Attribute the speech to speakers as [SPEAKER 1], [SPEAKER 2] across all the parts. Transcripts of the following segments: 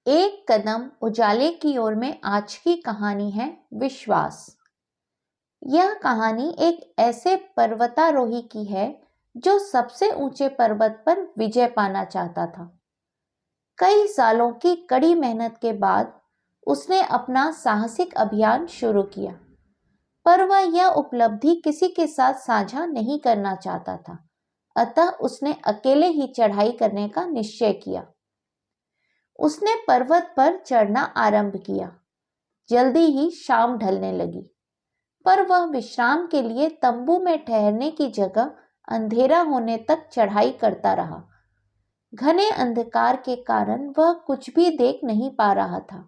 [SPEAKER 1] एक कदम उजाले की ओर में आज की कहानी है विश्वास। यह कहानी एक ऐसे पर्वतारोही की है जो सबसे ऊंचे पर्वत पर विजय पाना चाहता था। कई सालों की कड़ी मेहनत के बाद उसने अपना साहसिक अभियान शुरू किया, पर वह यह उपलब्धि किसी के साथ साझा नहीं करना चाहता था। अतः उसने अकेले ही चढ़ाई करने का निश्चय किया। उसने पर्वत पर चढ़ना आरंभ किया। जल्दी ही शाम ढलने लगी, पर वह विश्राम के लिए तंबू में ठहरने की जगह अंधेरा होने तक चढ़ाई करता रहा। घने अंधकार के कारण वह कुछ भी देख नहीं पा रहा था।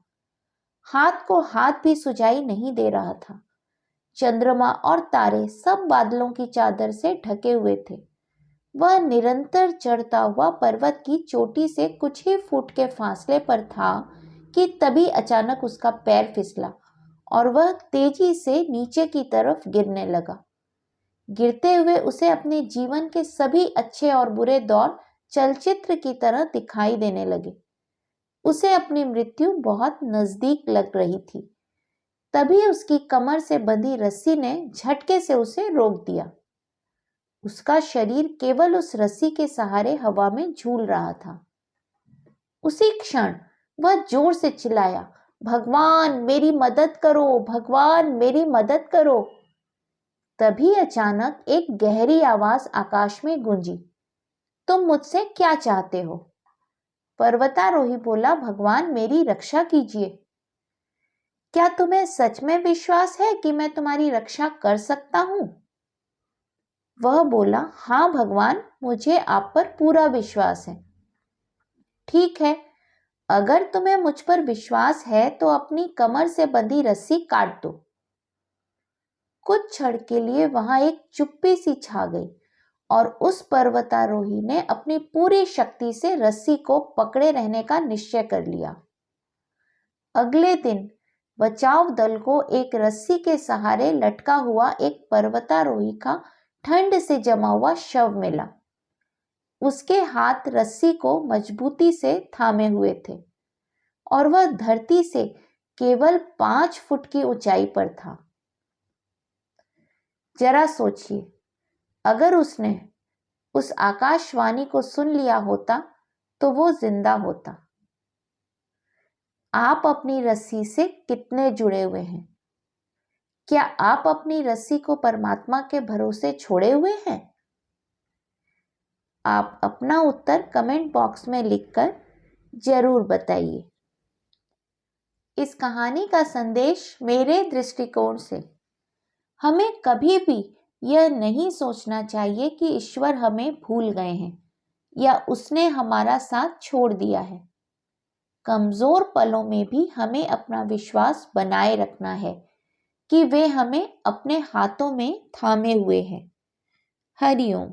[SPEAKER 1] हाथ को हाथ भी सुझाई नहीं दे रहा था। चंद्रमा और तारे सब बादलों की चादर से ढके हुए थे। वह निरंतर चढ़ता हुआ पर्वत की चोटी से कुछ ही फुट के फासले पर था कि तभी अचानक उसका पैर फिसला और वह तेजी से नीचे की तरफ गिरने लगा। गिरते हुए उसे अपने जीवन के सभी अच्छे और बुरे दौर चलचित्र की तरह दिखाई देने लगे। उसे अपनी मृत्यु बहुत नजदीक लग रही थी। तभी उसकी कमर से बंधी रस्सी ने झटके से उसे रोक दिया। उसका शरीर केवल उस रस्सी के सहारे हवा में झूल रहा था। उसी क्षण वह जोर से चिल्लाया, भगवान मेरी मदद करो, भगवान मेरी मदद करो। तभी अचानक एक गहरी आवाज आकाश में गूंजी, तुम मुझसे क्या चाहते हो? पर्वतारोही बोला, भगवान मेरी रक्षा कीजिए। क्या तुम्हें सच में विश्वास है कि मैं तुम्हारी रक्षा कर सकता हूं? वह बोला, हाँ भगवान, मुझे आप पर पूरा विश्वास है। ठीक है, अगर तुम्हें मुझ पर विश्वास है तो अपनी कमर से बंधी रस्सी काट दो। कुछ क्षण के लिए वहां एक चुप्पी सी छा गई और उस पर्वतारोही ने अपनी पूरी शक्ति से रस्सी को पकड़े रहने का निश्चय कर लिया। अगले दिन बचाव दल को एक रस्सी के सहारे लटका हुआ एक पर्वतारोही का ठंड से जमा हुआ शव मिला। उसके हाथ रस्सी को मजबूती से थामे हुए थे और वह धरती से केवल 5 फुट की ऊंचाई पर था। जरा सोचिए, अगर उसने उस आकाशवाणी को सुन लिया होता तो वो जिंदा होता। आप अपनी रस्सी से कितने जुड़े हुए हैं? क्या आप अपनी रस्सी को परमात्मा के भरोसे छोड़े हुए हैं? आप अपना उत्तर कमेंट बॉक्स में लिखकर जरूर बताइए। इस कहानी का संदेश मेरे दृष्टिकोण से हमें कभी भी यह नहीं सोचना चाहिए कि ईश्वर हमें भूल गए हैं या उसने हमारा साथ छोड़ दिया है। कमजोर पलों में भी हमें अपना विश्वास बनाए रखना है कि वे हमें अपने हाथों में थामे हुए हैं। हरि ओम।